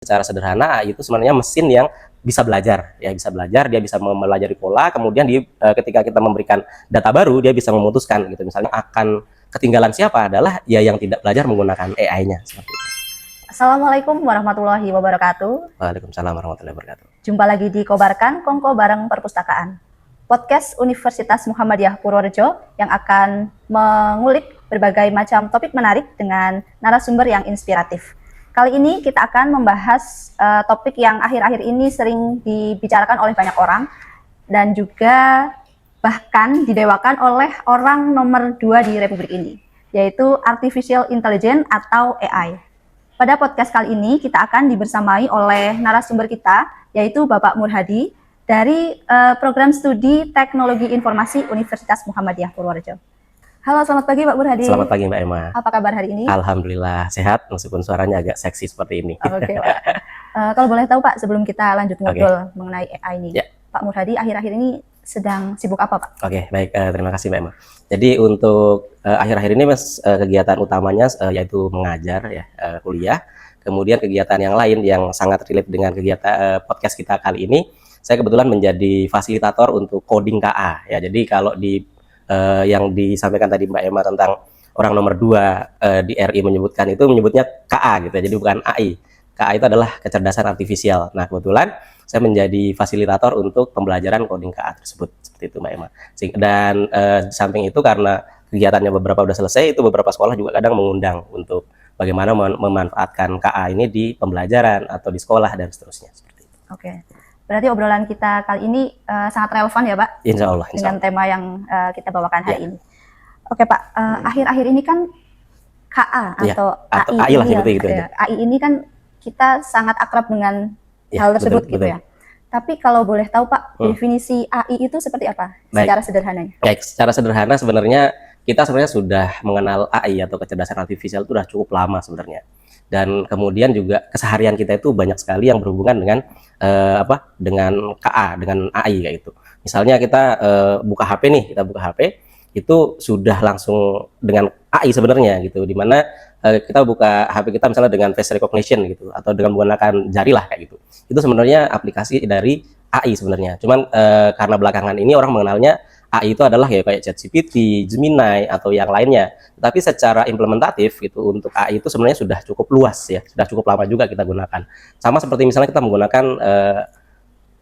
Secara sederhana AI itu sebenarnya mesin yang bisa belajar, ya bisa belajar, dia bisa mempelajari pola, kemudian ketika kita memberikan data baru, dia bisa memutuskan gitu. Misalnya akan ketinggalan siapa adalah ya yang tidak belajar menggunakan AI-nya seperti itu. Assalamualaikum warahmatullahi wabarakatuh. Waalaikumsalam warahmatullahi wabarakatuh. Jumpa lagi di Kobarkan, Kongko Bareng Perpustakaan. Podcast Universitas Muhammadiyah Purworejo yang akan mengulik berbagai macam topik menarik dengan narasumber yang inspiratif. Kali ini kita akan membahas topik yang akhir-akhir ini sering dibicarakan oleh banyak orang dan juga bahkan didewakan oleh orang nomor 2 di Republik ini, yaitu Artificial Intelligence atau AI. Pada podcast kali ini kita akan dibersamai oleh narasumber kita, yaitu Bapak Murhadi dari Program Studi Teknologi Informasi Universitas Muhammadiyah Purworejo. Halo, selamat pagi Pak Murhadi. Selamat pagi Mbak Emma. Apa kabar hari ini? Alhamdulillah sehat, meskipun suaranya agak seksi seperti ini. Oke, Pak. Kalau boleh tahu Pak, sebelum kita lanjut ngobrol mengenai AI ini, Pak Murhadi akhir-akhir ini sedang sibuk apa Pak? Oke, baik, terima kasih Mbak Emma. Jadi untuk akhir-akhir ini kegiatan utamanya yaitu mengajar ya, kuliah. Kemudian kegiatan yang lain yang sangat relate dengan kegiatan podcast kita kali ini, saya kebetulan menjadi fasilitator untuk coding KA ya. Jadi kalau yang disampaikan tadi Mbak Emma tentang orang nomor 2 di RI menyebutnya KA gitu ya, jadi bukan AI. KA itu adalah kecerdasan artifisial. Nah, kebetulan saya menjadi fasilitator untuk pembelajaran coding KA tersebut, seperti itu Mbak Emma. Dan di samping itu karena kegiatannya beberapa sudah selesai, itu beberapa sekolah juga kadang mengundang untuk bagaimana memanfaatkan KA ini di pembelajaran atau di sekolah dan seterusnya, seperti itu. Oke. Berarti obrolan kita kali ini sangat relevan ya Pak? Insya Allah. Dengan tema yang kita bawakan hari ini. Oke Pak, akhir-akhir ini kan KA atau AI lah, gitu ya. AI ini kan kita sangat akrab dengan hal tersebut betul, gitu ya. Tapi kalau boleh tahu Pak, definisi AI itu seperti apa secara sederhananya? Baik, secara sederhana sebenarnya kita sudah mengenal AI atau kecerdasan artifisial itu sudah cukup lama sebenarnya. Dan kemudian juga keseharian kita itu banyak sekali yang berhubungan dengan dengan KA, dengan AI kayak gitu. Misalnya kita buka HP nih, itu sudah langsung dengan AI sebenarnya gitu, dimana kita buka HP kita misalnya dengan face recognition gitu, atau dengan menggunakan jari lah kayak gitu. Itu sebenarnya aplikasi dari AI sebenarnya. Cuman karena belakangan ini orang mengenalnya AI itu adalah ya kayak ChatGPT, Gemini atau yang lainnya. Tapi secara implementatif gitu untuk AI itu sebenarnya sudah cukup luas ya, sudah cukup lama juga kita gunakan. Sama seperti misalnya kita menggunakan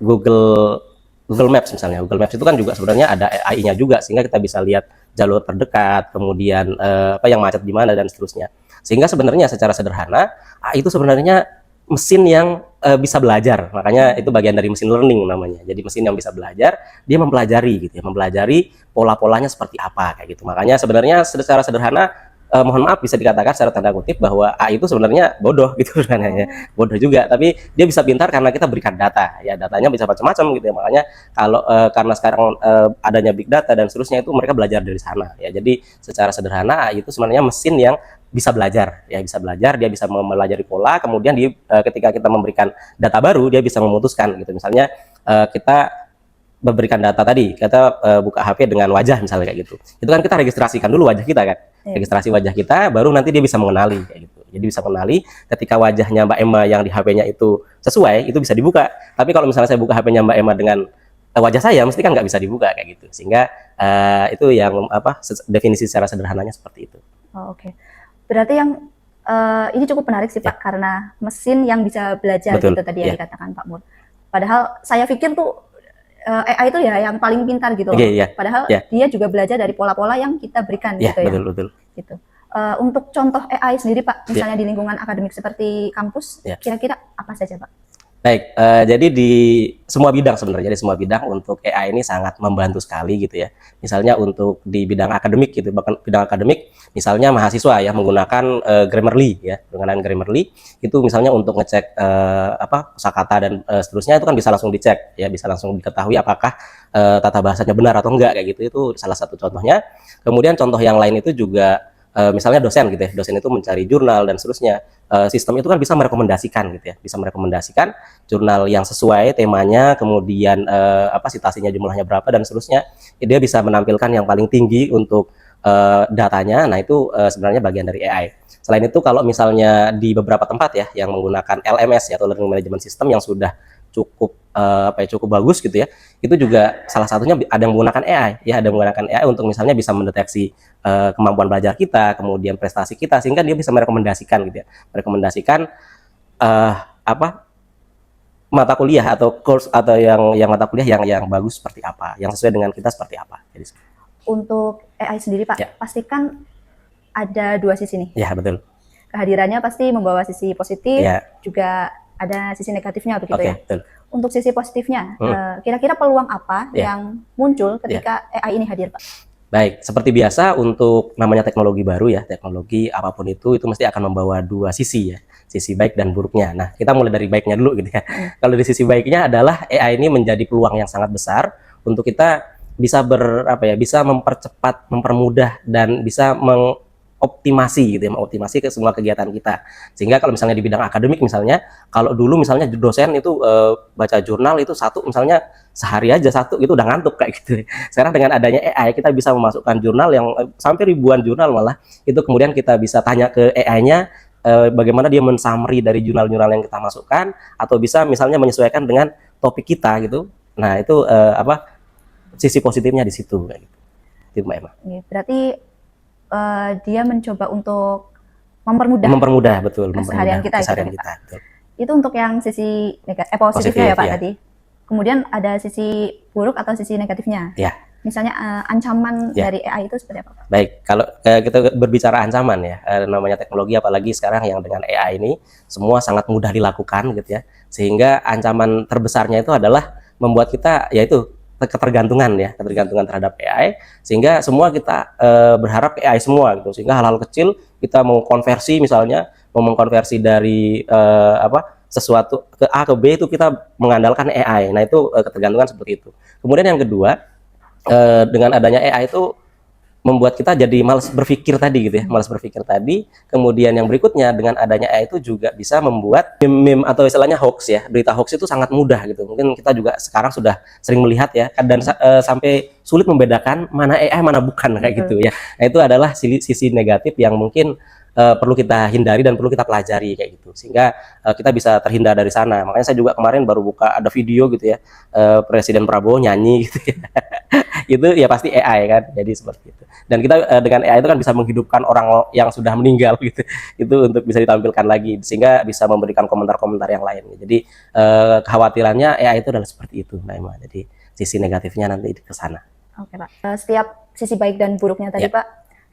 Google Maps misalnya. Google Maps itu kan juga sebenarnya ada AI-nya juga, sehingga kita bisa lihat jalur terdekat, kemudian apa yang macet di mana dan seterusnya. Sehingga sebenarnya secara sederhana AI itu sebenarnya mesin yang bisa belajar, makanya itu bagian dari mesin learning namanya. Jadi mesin yang bisa belajar, dia mempelajari gitu ya, mempelajari pola-polanya seperti apa kayak gitu. Makanya sebenarnya secara sederhana mohon maaf bisa dikatakan secara tanda kutip bahwa AI itu sebenarnya bodoh gitu kan ya. Bodoh juga, tapi dia bisa pintar karena kita berikan data. Ya datanya bisa macam-macam gitu ya. Makanya kalau karena sekarang adanya big data dan seterusnya itu mereka belajar dari sana ya. Jadi secara sederhana AI itu sebenarnya mesin yang bisa belajar, ya bisa belajar, dia bisa mempelajari pola, kemudian ketika kita memberikan data baru, dia bisa memutuskan gitu. Misalnya kita memberikan data tadi, kita buka HP dengan wajah misalnya kayak gitu. Itu kan kita registrasikan dulu wajah kita kan, registrasi wajah kita, baru nanti dia bisa mengenali kayak gitu. Jadi bisa mengenali ketika wajahnya Mbak Emma yang di HP-nya itu sesuai, itu bisa dibuka. Tapi kalau misalnya saya buka HP-nya Mbak Emma dengan wajah saya, mesti kan nggak bisa dibuka kayak gitu. Sehingga itu yang definisi secara sederhananya seperti itu. Oh, oke. Berarti yang ini cukup menarik sih Pak, karena mesin yang bisa belajar. Betul, gitu tadi yang dikatakan Pak Mur. Padahal saya pikir tuh AI itu ya yang paling pintar gitu loh. Padahal dia juga belajar dari pola-pola yang kita berikan gitu ya. Betul. Gitu. Untuk contoh AI sendiri Pak, misalnya di lingkungan akademik seperti kampus, kira-kira apa saja Pak? Baik, jadi di semua bidang sebenarnya, di semua bidang untuk AI ini sangat membantu sekali gitu ya. Misalnya untuk di bidang akademik gitu, bahkan bidang akademik, misalnya mahasiswa ya menggunakan Grammarly ya, menggunakan Grammarly itu misalnya untuk ngecek kosakata dan seterusnya itu kan bisa langsung dicek ya, bisa langsung diketahui apakah tata bahasanya benar atau enggak kayak gitu. Itu salah satu contohnya. Kemudian contoh yang lain itu juga misalnya dosen gitu ya, dosen itu mencari jurnal dan seterusnya. Sistem itu kan bisa merekomendasikan gitu ya, bisa merekomendasikan jurnal yang sesuai temanya, kemudian citasinya jumlahnya berapa dan seterusnya. Dia bisa menampilkan yang paling tinggi untuk datanya. Nah itu sebenarnya bagian dari AI. Selain itu kalau misalnya di beberapa tempat ya yang menggunakan LMS ya, atau Learning Management System, yang sudah cukup cukup bagus gitu ya, itu juga salah satunya ada yang menggunakan AI ya, ada yang menggunakan AI untuk misalnya bisa mendeteksi kemampuan belajar kita, kemudian prestasi kita, sehingga dia bisa merekomendasikan gitu ya, merekomendasikan mata kuliah atau course atau yang mata kuliah yang bagus seperti apa, yang sesuai dengan kita seperti apa. Jadi Untuk AI sendiri Pak, ya, pastikan ada dua sisi nih. ya betul. Kehadirannya pasti membawa sisi positif, Ya. juga ada sisi negatifnya begitu Oke, ya. betul. Untuk sisi positifnya, kira-kira peluang apa Ya. yang muncul ketika AI ini hadir Pak? Baik, seperti biasa untuk namanya teknologi baru ya, teknologi apapun itu mesti akan membawa dua sisi ya, sisi baik dan buruknya. Nah, kita mulai dari baiknya dulu gitu ya. Kalau di sisi baiknya adalah AI ini menjadi peluang yang sangat besar untuk kita bisa bisa mempercepat, mempermudah, dan bisa mengoptimasi gitu ya, mengoptimasi ke semua kegiatan kita. Sehingga kalau misalnya di bidang akademik misalnya, kalau dulu misalnya dosen itu baca jurnal itu satu misalnya sehari aja satu itu udah ngantuk kayak gitu. Sekarang dengan adanya AI kita bisa memasukkan jurnal yang sampai ribuan jurnal, malah itu kemudian kita bisa tanya ke AI-nya bagaimana dia men-summary dari jurnal-jurnal yang kita masukkan, atau bisa misalnya menyesuaikan dengan topik kita gitu. Nah, itu sisi positifnya di situ kayak gitu. Itu Mbak Emma. Berarti dia mencoba untuk mempermudah Betul, keseharian kita, keseharian gitu, kita. Betul. Itu untuk yang sisi positifnya ya Pak ya. tadi. Kemudian ada sisi buruk atau sisi negatifnya. Ya. Misalnya ancaman Ya. dari AI itu seperti apa Pak? Baik, kalau kita berbicara ancaman ya, namanya teknologi apalagi sekarang yang dengan AI ini semua sangat mudah dilakukan gitu ya. Sehingga ancaman terbesarnya itu adalah membuat kita yaitu ketergantungan terhadap AI, sehingga semua kita berharap AI semua gitu. Sehingga hal-hal kecil kita mau konversi misalnya, mau mengkonversi dari sesuatu ke A ke B itu kita mengandalkan AI. Nah, itu ketergantungan seperti itu. Kemudian yang kedua, dengan adanya AI itu membuat kita jadi malas berpikir tadi gitu ya, malas berpikir tadi. Kemudian yang berikutnya, dengan adanya AI itu juga bisa membuat meme atau istilahnya hoax ya, berita hoax itu sangat mudah gitu. Mungkin kita juga sekarang sudah sering melihat ya, dan sampai sulit membedakan mana AI mana bukan kayak gitu ya. Nah, itu adalah sisi negatif yang mungkin perlu kita hindari dan perlu kita pelajari kayak gitu, sehingga kita bisa terhindar dari sana. Makanya saya juga kemarin baru buka ada video gitu ya, Presiden Prabowo nyanyi gitu ya. Itu ya pasti AI kan, jadi seperti itu. Dan kita dengan AI itu kan bisa menghidupkan orang yang sudah meninggal gitu, itu untuk bisa ditampilkan lagi, sehingga bisa memberikan komentar-komentar yang lain. Jadi kekhawatirannya AI itu adalah seperti itu Mbak Emma. Jadi sisi negatifnya nanti ke sana. Oke Pak. Setiap sisi baik dan buruknya tadi Ya. Pak,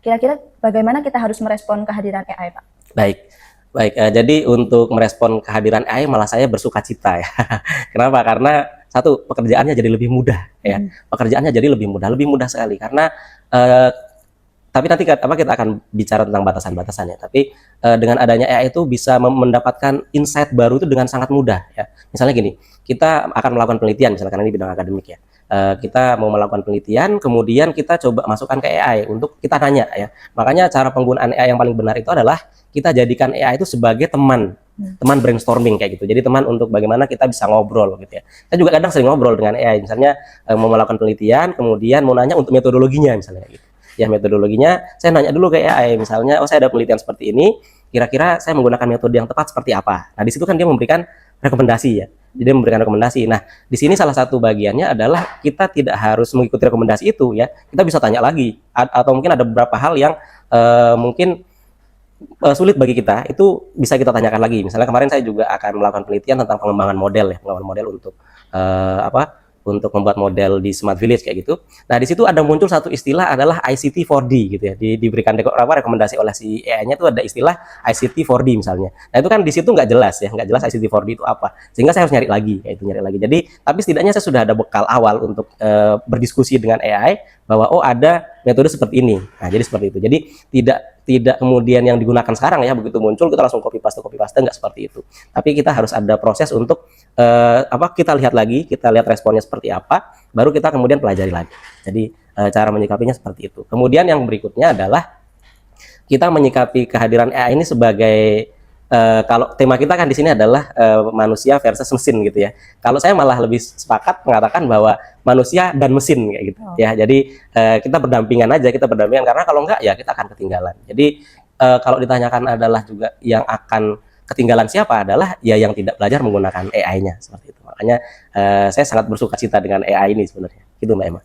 kira-kira bagaimana kita harus merespon kehadiran AI Pak? Baik, jadi untuk merespon kehadiran AI malah saya bersuka cita ya. Kenapa? Karena satu, pekerjaannya jadi lebih mudah ya. Pekerjaannya jadi lebih mudah sekali, karena tapi nanti kita akan bicara tentang batasan-batasannya. Tapi dengan adanya AI itu bisa mendapatkan insight baru itu dengan sangat mudah ya. Misalnya gini, kita akan melakukan penelitian misalkan ini bidang akademik ya. Kita mau melakukan penelitian, kemudian kita coba masukkan ke AI untuk kita tanya ya. Makanya cara penggunaan AI yang paling benar itu adalah kita jadikan AI itu sebagai teman brainstorming kayak gitu. Jadi teman untuk bagaimana kita bisa ngobrol gitu ya. Saya juga kadang sering ngobrol dengan AI, misalnya mau melakukan penelitian, kemudian mau nanya untuk metodologinya misalnya gitu. Ya, metodologinya saya nanya dulu ke AI, misalnya saya ada penelitian seperti ini, kira-kira saya menggunakan metode yang tepat seperti apa. Nah, di situ kan dia memberikan rekomendasi ya. Jadi dia memberikan rekomendasi. Nah, di sini salah satu bagiannya adalah kita tidak harus mengikuti rekomendasi itu ya. Kita bisa tanya lagi, atau mungkin ada beberapa hal yang mungkin sulit bagi kita, itu bisa kita tanyakan lagi. Misalnya kemarin saya juga akan melakukan penelitian tentang pengembangan model ya, pengembangan model untuk membuat model di smart village kayak gitu. Nah, di situ ada muncul satu istilah adalah ICT 4D gitu ya. Diberikan rekomendasi oleh si AI-nya itu ada istilah ICT 4D misalnya. Nah, itu kan di situ nggak jelas ya, nggak jelas ICT 4D itu apa. Sehingga saya harus nyari lagi, kayak itu nyari lagi. Jadi, tapi setidaknya saya sudah ada bekal awal untuk berdiskusi dengan AI bahwa oh ada metode seperti ini. Nah, jadi seperti itu. Jadi tidak kemudian yang digunakan sekarang ya, begitu muncul kita langsung copy paste nggak seperti itu. Tapi kita harus ada proses untuk kita lihat responnya seperti apa, baru kita kemudian pelajari lagi. Jadi cara menyikapinya seperti itu. Kemudian yang berikutnya adalah kita menyikapi kehadiran AI ini sebagai kalau tema kita kan di sini adalah manusia versus mesin gitu ya. Kalau saya malah lebih sepakat mengatakan bahwa manusia dan mesin kayak gitu ya. Jadi kita berdampingan aja, kita berdampingan karena kalau enggak ya kita akan ketinggalan. Jadi kalau ditanyakan adalah juga yang akan ketinggalan siapa adalah ya yang tidak belajar menggunakan AI-nya seperti itu. Makanya saya sangat bersuka cita dengan AI ini sebenarnya. Gitu Mbak Emma.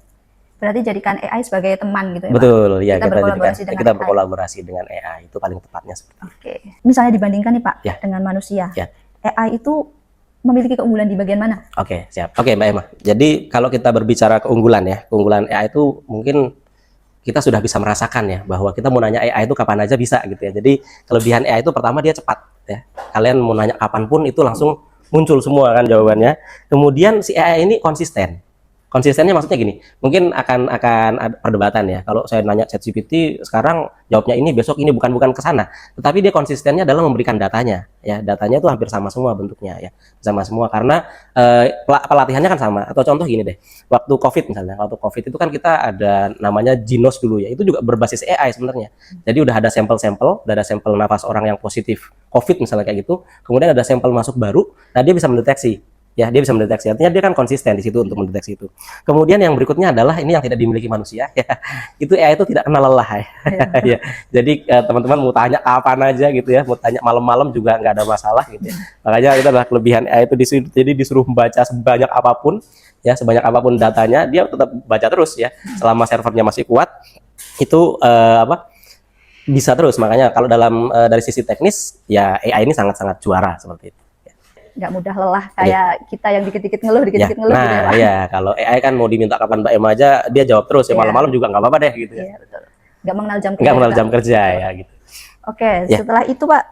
Berarti jadikan AI sebagai teman gitu ya, Pak? Betul, ya Kita berkolaborasi dengan AI itu paling tepatnya seperti itu. Oke. Misalnya dibandingkan nih Pak Ya. dengan manusia, Ya. AI itu memiliki keunggulan di bagian mana? Oke, siap. Oke, Mbak Emma. Jadi kalau kita berbicara keunggulan ya, keunggulan AI itu mungkin kita sudah bisa merasakan ya bahwa kita mau nanya AI itu kapan aja bisa gitu ya. Jadi kelebihan AI itu pertama dia cepat ya. Kalian mau nanya kapanpun itu langsung muncul semua kan jawabannya. Kemudian si AI ini konsisten. Konsistennya maksudnya gini, mungkin akan ada perdebatan ya. Kalau saya nanya ChatGPT sekarang jawabnya ini, besok ini, bukan ke sana. Tetapi dia konsistennya dalam memberikan datanya. Ya, datanya itu hampir sama semua bentuknya ya, sama semua karena pelatihannya kan sama. Atau contoh gini deh, waktu COVID misalnya, waktu COVID itu kan kita ada namanya Ginos dulu ya, itu juga berbasis AI sebenarnya. Jadi udah ada sampel-sampel, udah ada sampel nafas orang yang positif COVID misalnya kayak gitu. Kemudian ada sampel masuk baru, nah dia bisa mendeteksi. Ya, dia bisa mendeteksi. Artinya dia kan konsisten di situ untuk mendeteksi itu. Kemudian yang berikutnya adalah ini yang tidak dimiliki manusia. Ya. Itu AI itu tidak kenal lelah. Ya. Ya. Jadi teman-teman mau tanya kapan aja gitu ya, mau tanya malam-malam juga nggak ada masalah gitu ya. Makanya itu adalah kelebihan AI itu jadi disuruh membaca sebanyak apapun, ya sebanyak apapun datanya dia tetap baca terus ya. Selama servernya masih kuat, itu bisa terus. Makanya kalau dari sisi teknis ya AI ini sangat-sangat juara seperti itu. Nggak mudah lelah kayak kita yang dikit-dikit ngeluh gitu ya, Pak. Ya, kalau AI kan mau diminta kapan Mbak Emma aja dia jawab terus ya, malam-malam juga nggak apa-apa deh gitu ya. Iya, betul. Nggak mengenal jam kerja. Nggak mengenal jam kerja ya gitu. Oke, setelah itu Pak,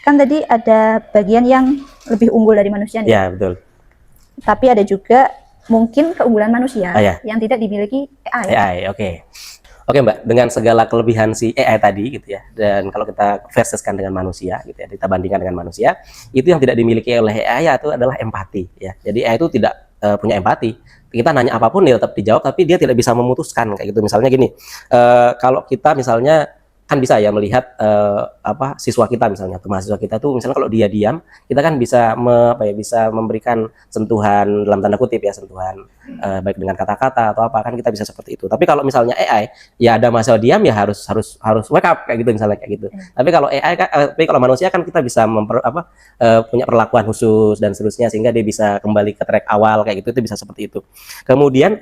kan tadi ada bagian yang lebih unggul dari manusia nih. Ya, betul. Tapi ada juga mungkin keunggulan manusia yang tidak dimiliki AI. AI, oke. Oke Mbak, dengan segala kelebihan si AI tadi gitu ya, dan kalau kita versuskan dengan manusia gitu ya, kita bandingkan dengan manusia, itu yang tidak dimiliki oleh AI itu adalah empati ya. Jadi AI itu tidak punya empati. Kita nanya apapun dia tetap dijawab, tapi dia tidak bisa memutuskan kayak gitu. Misalnya gini, kalau kita misalnya kan bisa ya melihat siswa kita misalnya, atau mahasiswa kita tuh misalnya kalau dia diam, kita kan bisa bisa memberikan sentuhan dalam tanda kutip ya, sentuhan baik dengan kata-kata atau apa, kan kita bisa seperti itu. Tapi kalau misalnya AI ya ada mahasiswa diam ya harus wake up kayak gitu misalnya kayak gitu. Tapi kalau AI tapi kalau manusia kan kita bisa punya perlakuan khusus dan seterusnya sehingga dia bisa kembali ke track awal kayak gitu, itu bisa seperti itu. Kemudian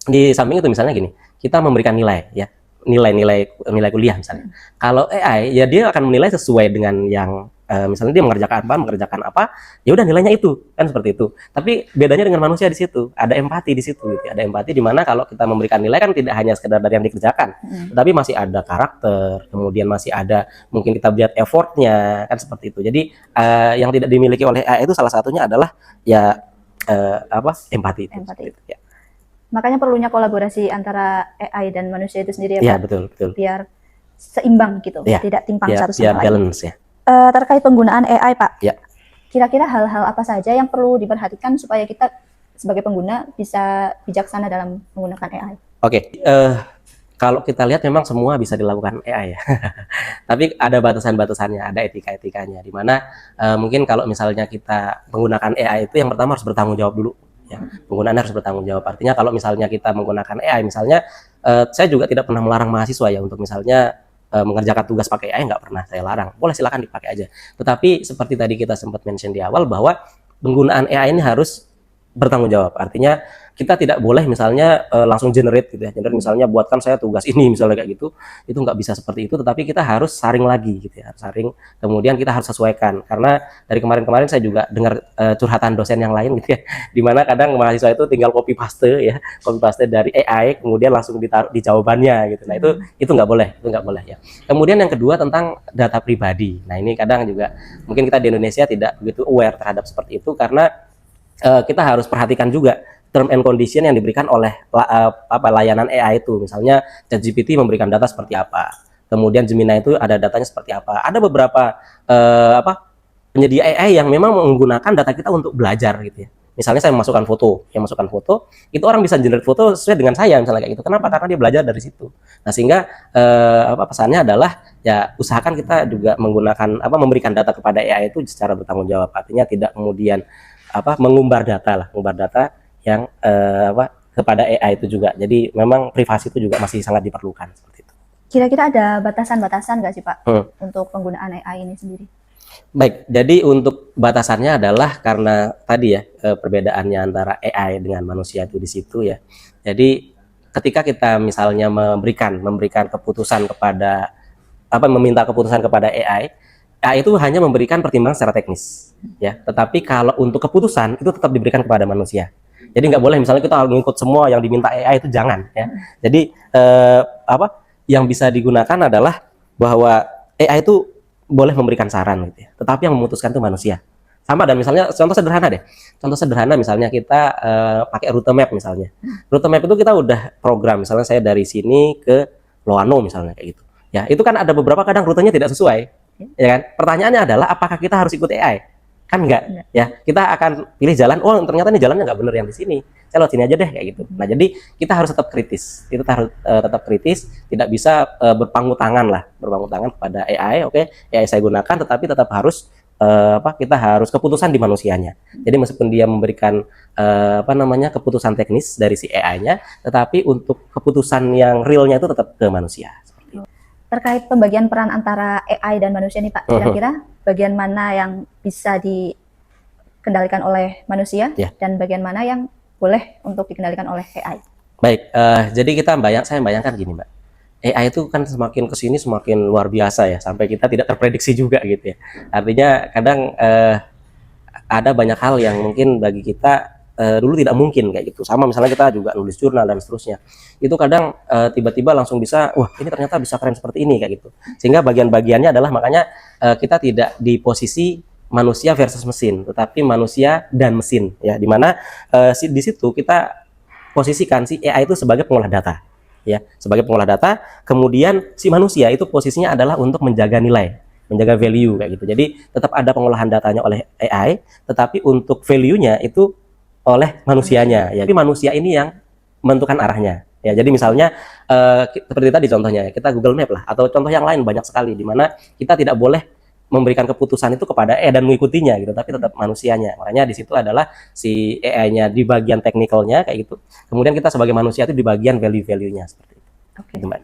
di samping itu misalnya gini, kita memberikan nilai ya. Nilai kuliah misalnya. Kalau AI ya dia akan menilai sesuai dengan yang misalnya dia mengerjakan apa, ya udah nilainya itu kan seperti itu. Tapi bedanya dengan manusia di situ, ada empati di situ gitu. Ada empati di mana kalau kita memberikan nilai kan tidak hanya sekedar dari yang dikerjakan, tapi masih ada karakter, kemudian masih ada mungkin kita lihat effortnya kan seperti itu. Jadi yang tidak dimiliki oleh AI itu salah satunya adalah ya empati. Empati. Itu, ya. Makanya perlunya kolaborasi antara AI dan manusia itu sendiri ya, Pak. Betul. Biar seimbang gitu, tidak timpang satu sama lain. Balance ya. Terkait penggunaan AI, Pak. Ya. Kira-kira hal-hal apa saja yang perlu diperhatikan supaya kita sebagai pengguna bisa bijaksana dalam menggunakan AI? Oke, kalau kita lihat memang semua bisa dilakukan AI ya. Tapi ada batasan-batasannya, ada etika-etikanya di mana mungkin kalau misalnya kita menggunakan AI itu yang pertama harus bertanggung jawab dulu. Ya, penggunaannya harus bertanggung jawab. Artinya kalau misalnya kita menggunakan AI, misalnya saya juga tidak pernah melarang mahasiswa ya untuk misalnya mengerjakan tugas pakai AI, nggak pernah saya larang. Boleh silakan dipakai aja. Tetapi seperti tadi kita sempat mention di awal bahwa penggunaan AI ini harus bertanggung jawab. Artinya kita tidak boleh misalnya langsung generate gitu ya. Generate misalnya buatkan saya tugas ini misalnya kayak gitu. Itu nggak bisa seperti itu, tetapi kita harus saring lagi gitu ya. Saring, kemudian kita harus sesuaikan. Karena dari kemarin-kemarin saya juga dengar curhatan dosen yang lain gitu ya. Dimana kadang mahasiswa itu tinggal copy paste ya. Copy paste dari AI kemudian langsung ditaruh di jawabannya gitu. Nah, itu nggak boleh ya. Kemudian yang kedua tentang data pribadi. Nah, ini kadang juga mungkin kita di Indonesia tidak begitu aware terhadap seperti itu karena kita harus perhatikan juga term and condition yang diberikan oleh layanan AI itu. Misalnya ChatGPT memberikan data seperti apa, kemudian Gemini itu ada datanya seperti apa. Ada beberapa penyedia AI yang memang menggunakan data kita untuk belajar gitu ya. Misalnya saya memasukkan foto, itu orang bisa generate foto sesuai dengan saya misalnya kayak gitu. Kenapa? Karena dia belajar dari situ. Nah, sehingga pesannya adalah ya usahakan kita juga menggunakan memberikan data kepada AI itu secara bertanggung jawab. Artinya tidak kemudian mengumbar data yang kepada AI itu juga. Jadi memang privasi itu juga masih sangat diperlukan seperti itu. Kira-kira ada batasan-batasan nggak sih Pak untuk penggunaan AI ini sendiri? Baik, jadi untuk batasannya adalah karena tadi ya perbedaannya antara AI dengan manusia itu di situ ya. Jadi ketika kita misalnya memberikan keputusan kepada meminta keputusan kepada AI itu hanya memberikan pertimbangan secara teknis ya. Tetapi kalau untuk keputusan itu tetap diberikan kepada manusia. Jadi nggak boleh misalnya kita harus mengikut semua yang diminta AI itu, jangan ya. Jadi yang bisa digunakan adalah bahwa AI itu boleh memberikan saran gitu ya, tetapi yang memutuskan itu manusia. Sama, dan misalnya contoh sederhana misalnya kita pakai rute map misalnya. Rute map itu kita udah program, misalnya saya dari sini ke Loano misalnya kayak gitu. Ya, itu kan ada beberapa kadang rutenya tidak sesuai. Ya kan? Pertanyaannya adalah apakah kita harus ikut AI? Kan enggak. Ya, kita akan pilih jalan, oh ternyata ini jalannya nggak bener yang di sini. Saya lewat sini aja deh kayak gitu. Nah, jadi kita harus tetap kritis. Itu harus tetap kritis, tidak bisa berpangku tangan kepada AI. Oke, AI saya gunakan, tetapi tetap harus kita harus keputusan di manusianya. Jadi meskipun dia memberikan keputusan teknis dari si AI-nya, tetapi untuk keputusan yang realnya itu tetap ke manusia. Terkait pembagian peran antara AI dan manusia nih Pak, kira-kira bagian mana yang bisa dikendalikan oleh manusia dan bagian mana yang boleh untuk dikendalikan oleh AI? Baik, jadi saya bayangkan gini Mbak, AI itu kan semakin kesini semakin luar biasa ya, sampai kita tidak terprediksi juga gitu ya. Artinya kadang ada banyak hal yang mungkin bagi kita dulu tidak mungkin kayak gitu. Sama misalnya kita juga nulis jurnal dan seterusnya. Itu kadang tiba-tiba langsung bisa, wah ini ternyata bisa keren seperti ini kayak gitu. Sehingga bagian-bagiannya adalah makanya kita tidak di posisi manusia versus mesin, tetapi manusia dan mesin ya. Dimana di situ kita posisikan si AI itu sebagai pengolah data. Ya, sebagai pengolah data, kemudian si manusia itu posisinya adalah untuk menjaga nilai, menjaga value kayak gitu. Jadi tetap ada pengolahan datanya oleh AI, tetapi untuk value-nya itu oleh manusianya ya. Tapi manusia ini yang menentukan arahnya ya. Jadi misalnya seperti tadi contohnya kita Google Map lah, atau contoh yang lain banyak sekali di mana kita tidak boleh memberikan keputusan itu kepada AI dan mengikutinya gitu, tapi tetap manusianya. Makanya di situ adalah si AI-nya di bagian teknikalnya kayak gitu. Kemudian kita sebagai manusia itu di bagian value-value-nya seperti itu. Oke. Gitu, Mbak.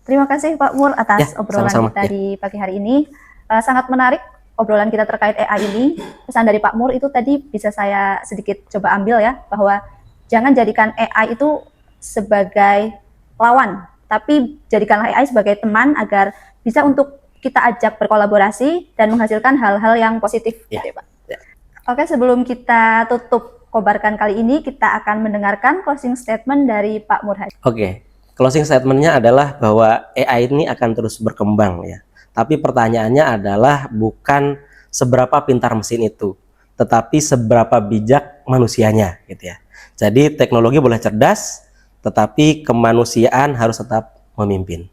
Terima kasih Pak Mur atas obrolan sama-sama kita di pagi hari ini. Sangat menarik obrolan kita terkait AI ini. Pesan dari Pak Mur itu tadi bisa saya sedikit coba ambil ya, bahwa jangan jadikan AI itu sebagai lawan, tapi jadikanlah AI sebagai teman agar bisa untuk kita ajak berkolaborasi dan menghasilkan hal-hal yang positif. Gitu ya, Pak. Oke, sebelum kita tutup Kobarkan kali ini, kita akan mendengarkan closing statement dari Pak Mur. Oke, closing statementnya adalah bahwa AI ini akan terus berkembang ya. Tapi pertanyaannya adalah bukan seberapa pintar mesin itu, tetapi seberapa bijak manusianya gitu ya. Jadi teknologi boleh cerdas, tetapi kemanusiaan harus tetap memimpin.